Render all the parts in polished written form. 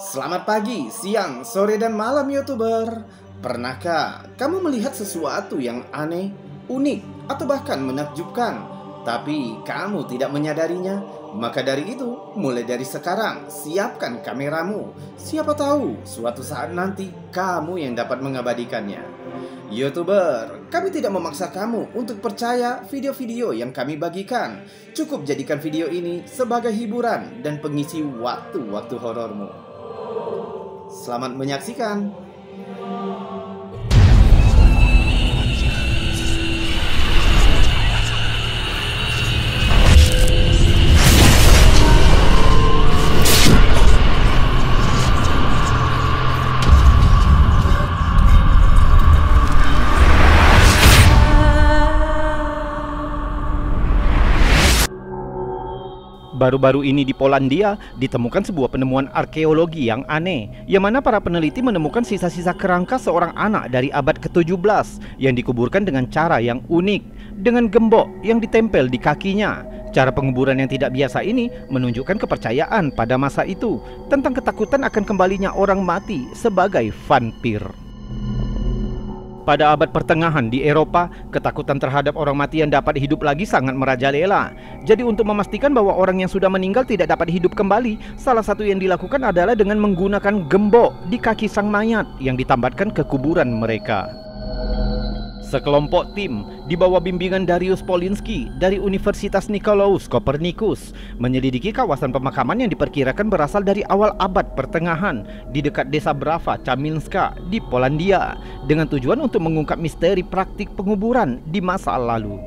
Selamat pagi, siang, sore, dan malam YouTuber. Pernahkah kamu melihat sesuatu yang aneh, unik, atau bahkan menakjubkan, tapi kamu tidak menyadarinya? Maka dari itu, mulai dari sekarang, siapkan kameramu. Siapa tahu, suatu saat nanti kamu yang dapat mengabadikannya. YouTuber, kami tidak memaksa kamu untuk percaya video-video yang kami bagikan. Cukup jadikan video ini sebagai hiburan dan pengisi waktu-waktu horormu. Selamat menyaksikan. Baru-baru ini di Polandia ditemukan sebuah penemuan arkeologi yang aneh, yang mana para peneliti menemukan sisa-sisa kerangka seorang anak dari abad ke-17 yang dikuburkan dengan cara yang unik, dengan gembok yang ditempel di kakinya. Cara penguburan yang tidak biasa ini menunjukkan kepercayaan pada masa itu tentang ketakutan akan kembalinya orang mati sebagai vampir. Pada abad pertengahan di Eropa, ketakutan terhadap orang mati yang dapat hidup lagi sangat merajalela. Jadi untuk memastikan bahwa orang yang sudah meninggal tidak dapat hidup kembali, salah satu yang dilakukan adalah dengan menggunakan gembok di kaki sang mayat yang ditambatkan ke kuburan mereka. Sekelompok tim di bawah bimbingan Dariusz Poliński dari Universitas Nikolaus Kopernikus menyelidiki kawasan pemakaman yang diperkirakan berasal dari awal abad pertengahan di dekat desa Brawa Chamilska di Polandia, dengan tujuan untuk mengungkap misteri praktik penguburan di masa lalu.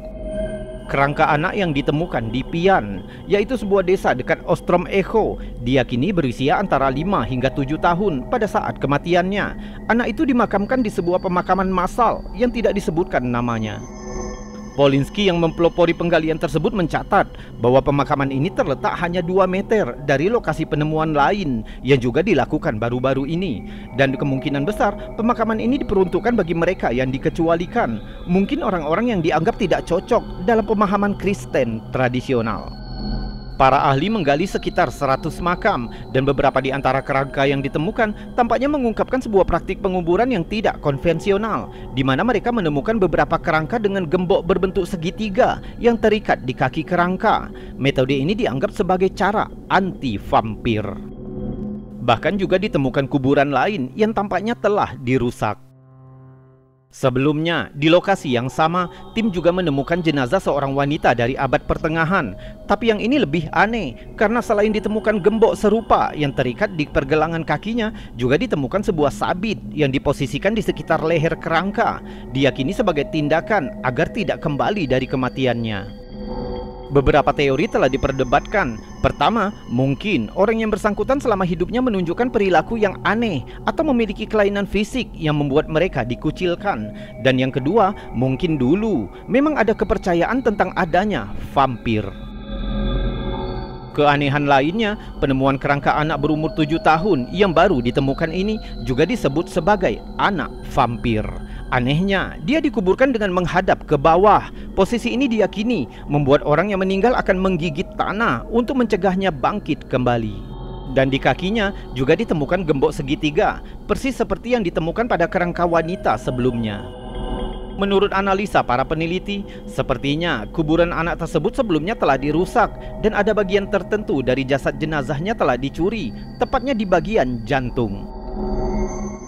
Kerangka anak yang ditemukan di Pian, yaitu sebuah desa dekat Ostrom Echo, diyakini berusia antara 5 hingga 7 tahun pada saat kematiannya. Anak itu dimakamkan di sebuah pemakaman massal yang tidak disebutkan namanya. Poliński yang mempelopori penggalian tersebut mencatat bahwa pemakaman ini terletak hanya 2 meter dari lokasi penemuan lain yang juga dilakukan baru-baru ini. Dan kemungkinan besar pemakaman ini diperuntukkan bagi mereka yang dikecualikan, mungkin orang-orang yang dianggap tidak cocok dalam pemahaman Kristen tradisional. Para ahli menggali sekitar 100 makam, dan beberapa di antara kerangka yang ditemukan tampaknya mengungkapkan sebuah praktik penguburan yang tidak konvensional, di mana mereka menemukan beberapa kerangka dengan gembok berbentuk segitiga yang terikat di kaki kerangka. Metode ini dianggap sebagai cara anti-vampir. Bahkan juga ditemukan kuburan lain yang tampaknya telah dirusak. Sebelumnya, di lokasi yang sama, tim juga menemukan jenazah seorang wanita dari abad pertengahan. Tapi yang ini lebih aneh, karena selain ditemukan gembok serupa yang terikat di pergelangan kakinya, juga ditemukan sebuah sabit yang diposisikan di sekitar leher kerangka, diyakini sebagai tindakan agar tidak kembali dari kematiannya. Beberapa teori telah diperdebatkan. Pertama, mungkin orang yang bersangkutan selama hidupnya menunjukkan perilaku yang aneh atau memiliki kelainan fisik yang membuat mereka dikucilkan. Dan yang kedua, mungkin dulu memang ada kepercayaan tentang adanya vampir. Keanehan lainnya, penemuan kerangka anak berumur 7 tahun yang baru ditemukan ini juga disebut sebagai anak vampir. Anehnya, dia dikuburkan dengan menghadap ke bawah. Posisi ini diyakini membuat orang yang meninggal akan menggigit tanah untuk mencegahnya bangkit kembali. Dan di kakinya juga ditemukan gembok segitiga, persis seperti yang ditemukan pada kerangka wanita sebelumnya. Menurut analisa para peneliti, sepertinya kuburan anak tersebut sebelumnya telah dirusak dan ada bagian tertentu dari jasad jenazahnya telah dicuri, tepatnya di bagian jantung.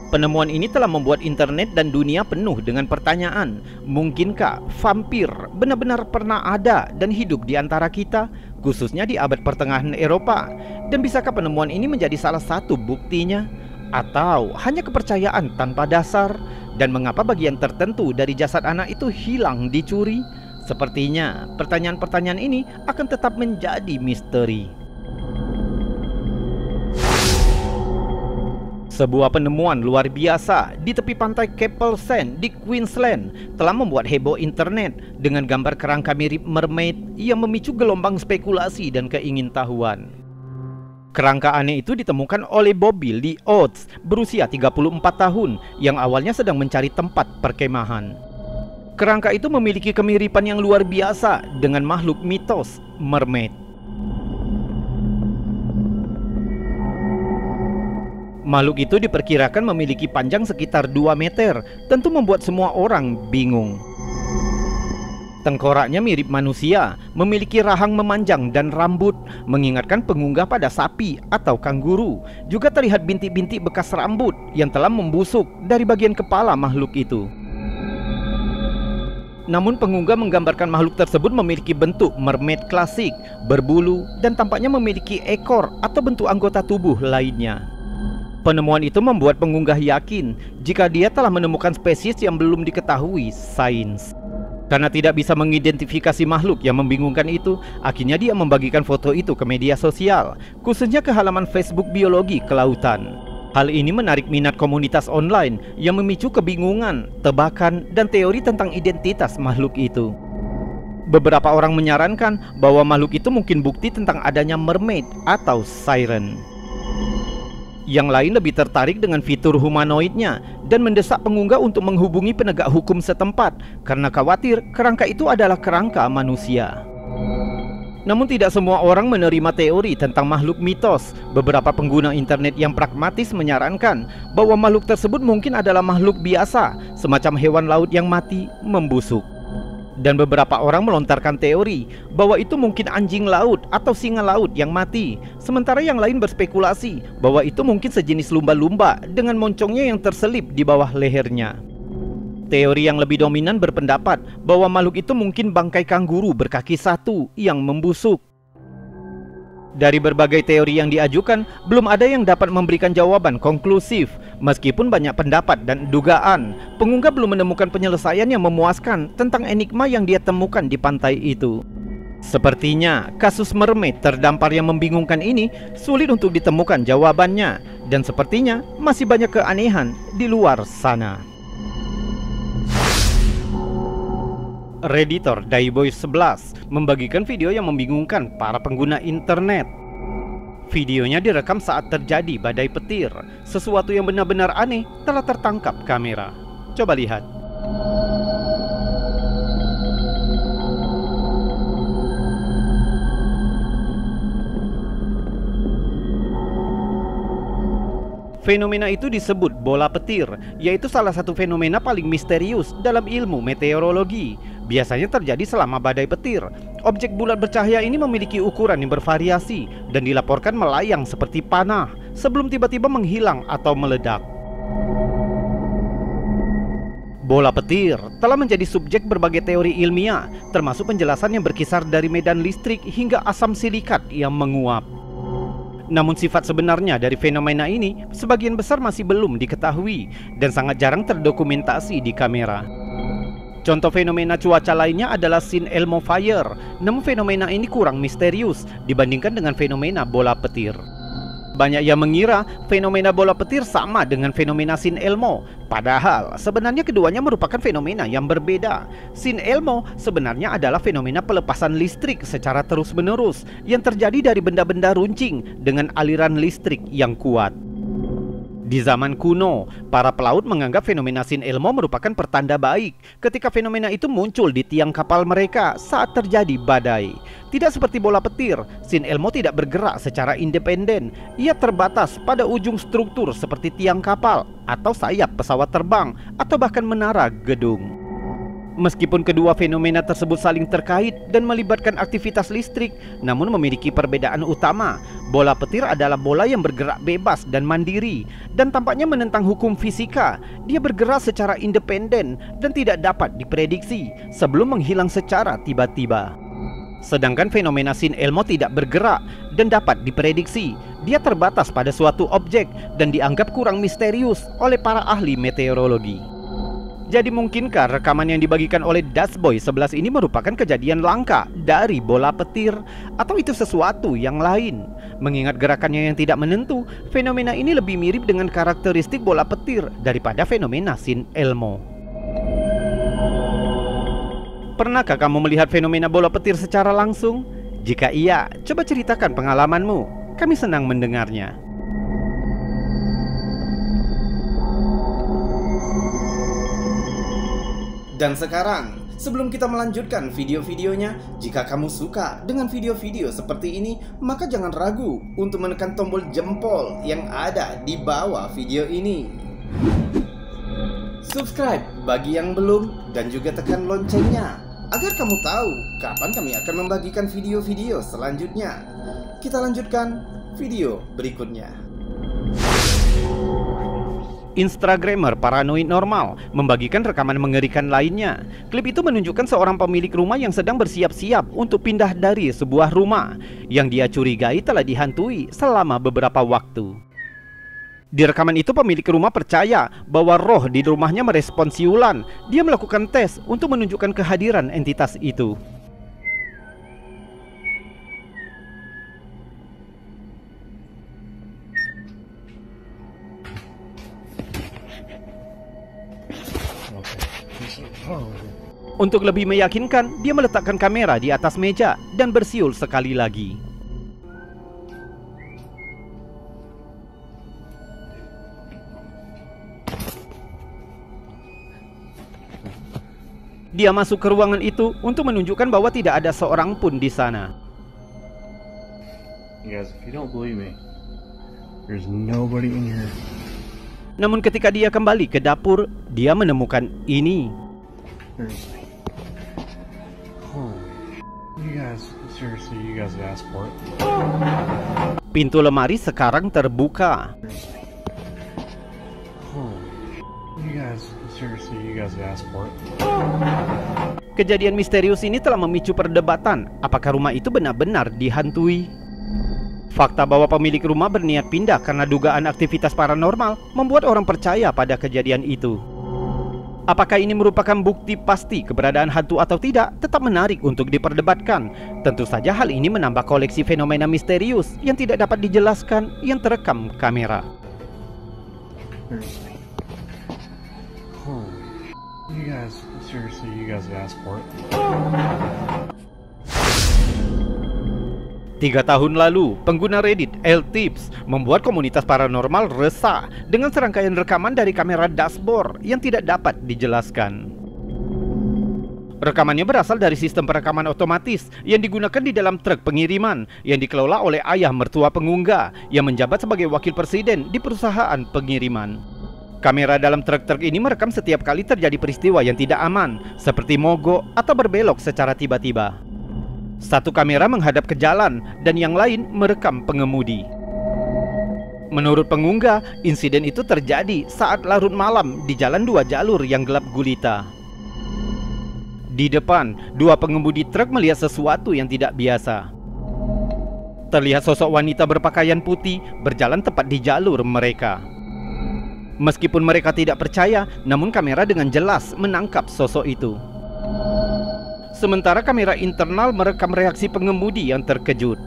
Penemuan ini telah membuat internet dan dunia penuh dengan pertanyaan, mungkinkah vampir benar-benar pernah ada dan hidup di antara kita, khususnya di abad pertengahan Eropa? Dan bisakah penemuan ini menjadi salah satu buktinya? Atau hanya kepercayaan tanpa dasar? Dan mengapa bagian tertentu dari jasad anak itu hilang dicuri? Sepertinya pertanyaan-pertanyaan ini akan tetap menjadi misteri. Sebuah penemuan luar biasa di tepi pantai Keppel Sand di Queensland telah membuat heboh internet dengan gambar kerangka mirip mermaid yang memicu gelombang spekulasi dan keingintahuan. Kerangka aneh itu ditemukan oleh Bobby Lee Oates berusia 34 tahun yang awalnya sedang mencari tempat perkemahan. Kerangka itu memiliki kemiripan yang luar biasa dengan makhluk mitos mermaid. Makhluk itu diperkirakan memiliki panjang sekitar 2 meter, tentu membuat semua orang bingung. Tengkoraknya mirip manusia, memiliki rahang memanjang dan rambut, mengingatkan pengunggah pada sapi atau kanguru. Juga terlihat bintik-bintik bekas rambut yang telah membusuk dari bagian kepala makhluk itu. Namun pengunggah menggambarkan makhluk tersebut memiliki bentuk mermaid klasik, berbulu, dan tampaknya memiliki ekor atau bentuk anggota tubuh lainnya. Penemuan itu membuat pengunggah yakin jika dia telah menemukan spesies yang belum diketahui sains. Karena tidak bisa mengidentifikasi makhluk yang membingungkan itu, akhirnya dia membagikan foto itu ke media sosial, khususnya ke halaman Facebook Biologi Kelautan. Hal ini menarik minat komunitas online yang memicu kebingungan, tebakan, dan teori tentang identitas makhluk itu. Beberapa orang menyarankan bahwa makhluk itu mungkin bukti tentang adanya mermaid atau siren. Yang lain lebih tertarik dengan fitur humanoidnya dan mendesak pengunggah untuk menghubungi penegak hukum setempat karena khawatir kerangka itu adalah kerangka manusia. Namun tidak semua orang menerima teori tentang makhluk mitos. Beberapa pengguna internet yang pragmatis menyarankan bahwa makhluk tersebut mungkin adalah makhluk biasa, semacam hewan laut yang mati membusuk. Dan beberapa orang melontarkan teori bahwa itu mungkin anjing laut atau singa laut yang mati. Sementara yang lain berspekulasi bahwa itu mungkin sejenis lumba-lumba dengan moncongnya yang terselip di bawah lehernya. Teori yang lebih dominan berpendapat bahwa makhluk itu mungkin bangkai kanguru berkaki satu yang membusuk. Dari berbagai teori yang diajukan, belum ada yang dapat memberikan jawaban konklusif. Meskipun banyak pendapat dan dugaan, pengunggah belum menemukan penyelesaian yang memuaskan tentang enigma yang dia temukan di pantai itu. Sepertinya kasus mermaid terdampar yang membingungkan ini sulit untuk ditemukan jawabannya, dan sepertinya masih banyak keanehan di luar sana. Redditor Daiboy11 membagikan video yang membingungkan para pengguna internet. Videonya direkam saat terjadi badai petir. Sesuatu yang benar-benar aneh telah tertangkap kamera. Coba lihat. Fenomena itu disebut bola petir, yaitu salah satu fenomena paling misterius dalam ilmu meteorologi. Biasanya terjadi selama badai petir. Objek bulat bercahaya ini memiliki ukuran yang bervariasi dan dilaporkan melayang seperti panah sebelum tiba-tiba menghilang atau meledak. Bola petir telah menjadi subjek berbagai teori ilmiah, termasuk penjelasan yang berkisar dari medan listrik hingga asam silikat yang menguap. Namun sifat sebenarnya dari fenomena ini sebagian besar masih belum diketahui dan sangat jarang terdokumentasi di kamera. Contoh fenomena cuaca lainnya adalah Sin Elmo Fire. Namun fenomena ini kurang misterius dibandingkan dengan fenomena bola petir. Banyak yang mengira fenomena bola petir sama dengan fenomena Sin Elmo. Padahal sebenarnya keduanya merupakan fenomena yang berbeda. Sin Elmo sebenarnya adalah fenomena pelepasan listrik secara terus-menerus yang terjadi dari benda-benda runcing dengan aliran listrik yang kuat. Di zaman kuno, para pelaut menganggap fenomena Sin Elmo merupakan pertanda baik ketika fenomena itu muncul di tiang kapal mereka saat terjadi badai. Tidak seperti bola petir, Sin Elmo tidak bergerak secara independen. Ia terbatas pada ujung struktur seperti tiang kapal, atau sayap pesawat terbang, atau bahkan menara gedung. Meskipun kedua fenomena tersebut saling terkait dan melibatkan aktivitas listrik, namun memiliki perbedaan utama. Bola petir adalah bola yang bergerak bebas dan mandiri, dan tampaknya menentang hukum fisika. Dia bergerak secara independen dan tidak dapat diprediksi sebelum menghilang secara tiba-tiba. Sedangkan fenomena Sin Elmo tidak bergerak dan dapat diprediksi. Dia terbatas pada suatu objek dan dianggap kurang misterius oleh para ahli meteorologi. Jadi mungkinkah rekaman yang dibagikan oleh Dashboy11 ini merupakan kejadian langka dari bola petir? Atau itu sesuatu yang lain? Mengingat gerakannya yang tidak menentu, fenomena ini lebih mirip dengan karakteristik bola petir daripada fenomena Sin Elmo. Pernahkah kamu melihat fenomena bola petir secara langsung? Jika iya, coba ceritakan pengalamanmu. Kami senang mendengarnya. Dan sekarang, Sebelum kita melanjutkan video-videonya, jika kamu suka dengan video-video seperti ini, maka jangan ragu untuk menekan tombol jempol yang ada di bawah video ini. Subscribe bagi yang belum dan juga tekan loncengnya agar kamu tahu kapan kami akan membagikan video-video selanjutnya. Kita lanjutkan video berikutnya. Instagramer paranoid normal membagikan rekaman mengerikan lainnya. Klip itu menunjukkan seorang pemilik rumah yang sedang bersiap-siap untuk pindah dari sebuah rumah yang dia curigai telah dihantui selama beberapa waktu. Di rekaman itu pemilik rumah percaya bahwa roh di rumahnya merespon siulan. Dia melakukan tes untuk menunjukkan kehadiran entitas itu. Untuk lebih meyakinkan, dia meletakkan kamera di atas meja dan bersiul sekali lagi. Dia masuk ke ruangan itu untuk menunjukkan bahwa tidak ada seorang pun di sana. Guys, if you don't believe me, there's nobody in here. Namun ketika dia kembali ke dapur, dia menemukan ini. You guys asked for it. Pintu lemari sekarang terbuka. You guys asked for it. Kejadian misterius ini telah memicu perdebatan apakah rumah itu benar-benar dihantui. Fakta bahwa pemilik rumah berniat pindah karena dugaan aktivitas paranormal membuat orang percaya pada kejadian itu. Apakah ini merupakan bukti pasti keberadaan hantu atau tidak tetap menarik untuk diperdebatkan. Tentu saja hal ini menambah koleksi fenomena misterius yang tidak dapat dijelaskan yang terekam kamera. You guys asked for it. 3 tahun lalu, pengguna Reddit L-Tips membuat komunitas paranormal resah dengan serangkaian rekaman dari kamera dashboard yang tidak dapat dijelaskan. Rekamannya berasal dari sistem perekaman otomatis yang digunakan di dalam truk pengiriman yang dikelola oleh ayah mertua pengunggah yang menjabat sebagai wakil presiden di perusahaan pengiriman. Kamera dalam truk-truk ini merekam setiap kali terjadi peristiwa yang tidak aman, seperti mogok atau berbelok secara tiba-tiba. Satu kamera menghadap ke jalan dan yang lain merekam pengemudi. Menurut pengunggah, insiden itu terjadi saat larut malam di jalan 2 jalur yang gelap gulita. Di depan, 2 pengemudi truk melihat sesuatu yang tidak biasa. Terlihat sosok wanita berpakaian putih berjalan tepat di jalur mereka. Meskipun mereka tidak percaya, namun kamera dengan jelas menangkap sosok itu. Sementara kamera internal merekam reaksi pengemudi yang terkejut.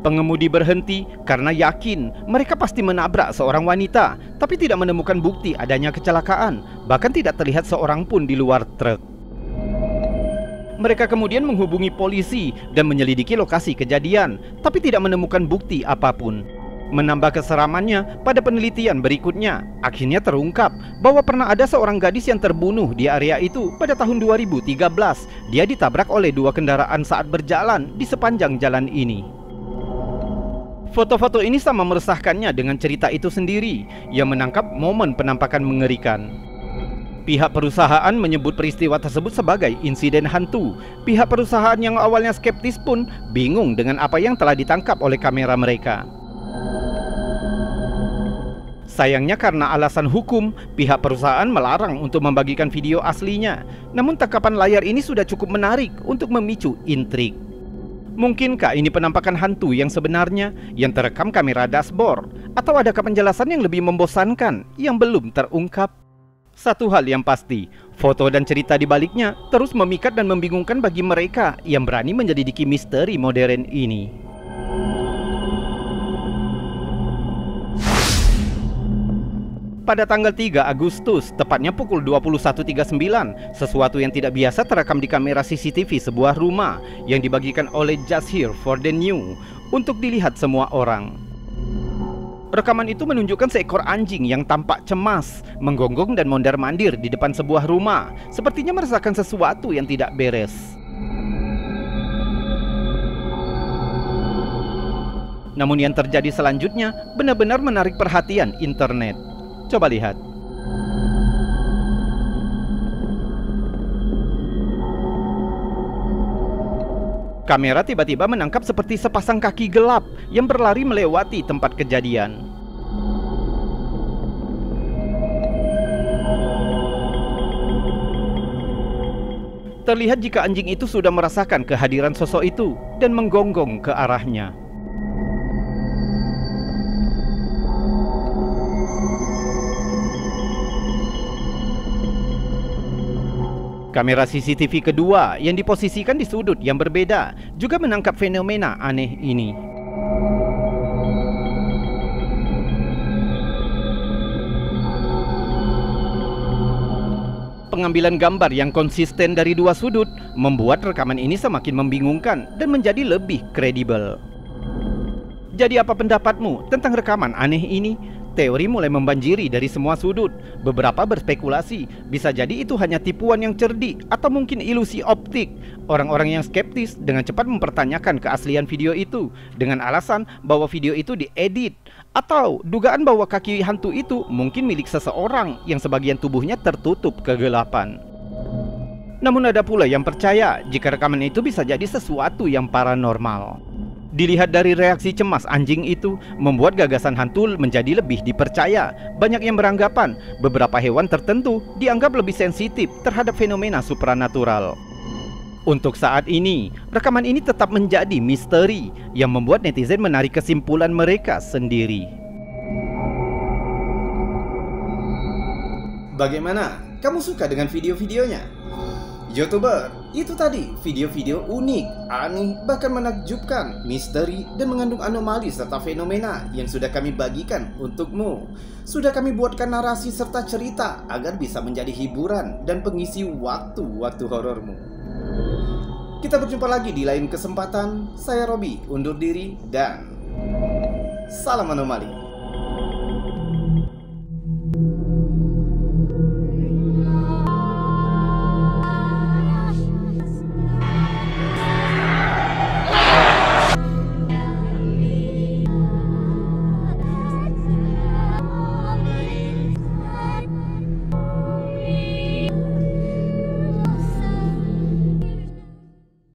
Pengemudi berhenti karena yakin mereka pasti menabrak seorang wanita, tapi tidak menemukan bukti adanya kecelakaan, bahkan tidak terlihat seorang pun di luar truk. Mereka kemudian menghubungi polisi dan menyelidiki lokasi kejadian, tapi tidak menemukan bukti apapun. Menambah keseramannya, pada penelitian berikutnya, akhirnya terungkap bahwa pernah ada seorang gadis yang terbunuh di area itu pada tahun 2013. Dia ditabrak oleh 2 kendaraan saat berjalan di sepanjang jalan ini. Foto-foto ini sama meresahkannya dengan cerita itu sendiri yang menangkap momen penampakan mengerikan. Pihak perusahaan menyebut peristiwa tersebut sebagai insiden hantu. Pihak perusahaan yang awalnya skeptis pun bingung dengan apa yang telah ditangkap oleh kamera mereka. Sayangnya karena alasan hukum, pihak perusahaan melarang untuk membagikan video aslinya. Namun tangkapan layar ini sudah cukup menarik untuk memicu intrik. Mungkinkah ini penampakan hantu yang sebenarnya yang terekam kamera dashboard? Atau adakah penjelasan yang lebih membosankan yang belum terungkap? Satu hal yang pasti, foto dan cerita di baliknya terus memikat dan membingungkan bagi mereka yang berani menyelidiki misteri modern ini. Pada tanggal 3 Agustus, tepatnya pukul 21.39, sesuatu yang tidak biasa terekam di kamera CCTV sebuah rumah yang dibagikan oleh Just Here for the New untuk dilihat semua orang. Rekaman itu menunjukkan seekor anjing yang tampak cemas, menggonggong dan mondar-mandir di depan sebuah rumah, sepertinya merasakan sesuatu yang tidak beres. Namun yang terjadi selanjutnya benar-benar menarik perhatian internet. Coba lihat. Kamera tiba-tiba menangkap seperti sepasang kaki gelap yang berlari melewati tempat kejadian. Terlihat jika anjing itu sudah merasakan kehadiran sosok itu dan menggonggong ke arahnya. Kamera CCTV kedua yang diposisikan di sudut yang berbeda juga menangkap fenomena aneh ini. Pengambilan gambar yang konsisten dari dua sudut membuat rekaman ini semakin membingungkan dan menjadi lebih kredibel. Jadi apa pendapatmu tentang rekaman aneh ini? Teori mulai membanjiri dari semua sudut. Beberapa berspekulasi, bisa jadi itu hanya tipuan yang cerdik atau mungkin ilusi optik. Orang-orang yang skeptis dengan cepat mempertanyakan keaslian video itu dengan alasan bahwa video itu diedit, atau dugaan bahwa kaki hantu itu mungkin milik seseorang yang sebagian tubuhnya tertutup kegelapan. Namun ada pula yang percaya jika rekaman itu bisa jadi sesuatu yang paranormal. Dilihat dari reaksi cemas anjing itu, membuat gagasan hantu menjadi lebih dipercaya. Banyak yang beranggapan beberapa hewan tertentu dianggap lebih sensitif terhadap fenomena supranatural. Untuk saat ini, rekaman ini tetap menjadi misteri yang membuat netizen menarik kesimpulan mereka sendiri. Bagaimana? Kamu suka dengan video-videonya? YouTuber, itu tadi video-video unik, aneh, bahkan menakjubkan, misteri, dan mengandung anomali serta fenomena yang sudah kami bagikan untukmu. Sudah kami buatkan narasi serta cerita agar bisa menjadi hiburan dan pengisi waktu-waktu horormu. Kita berjumpa lagi di lain kesempatan. Saya Robi, undur diri dan salam anomali.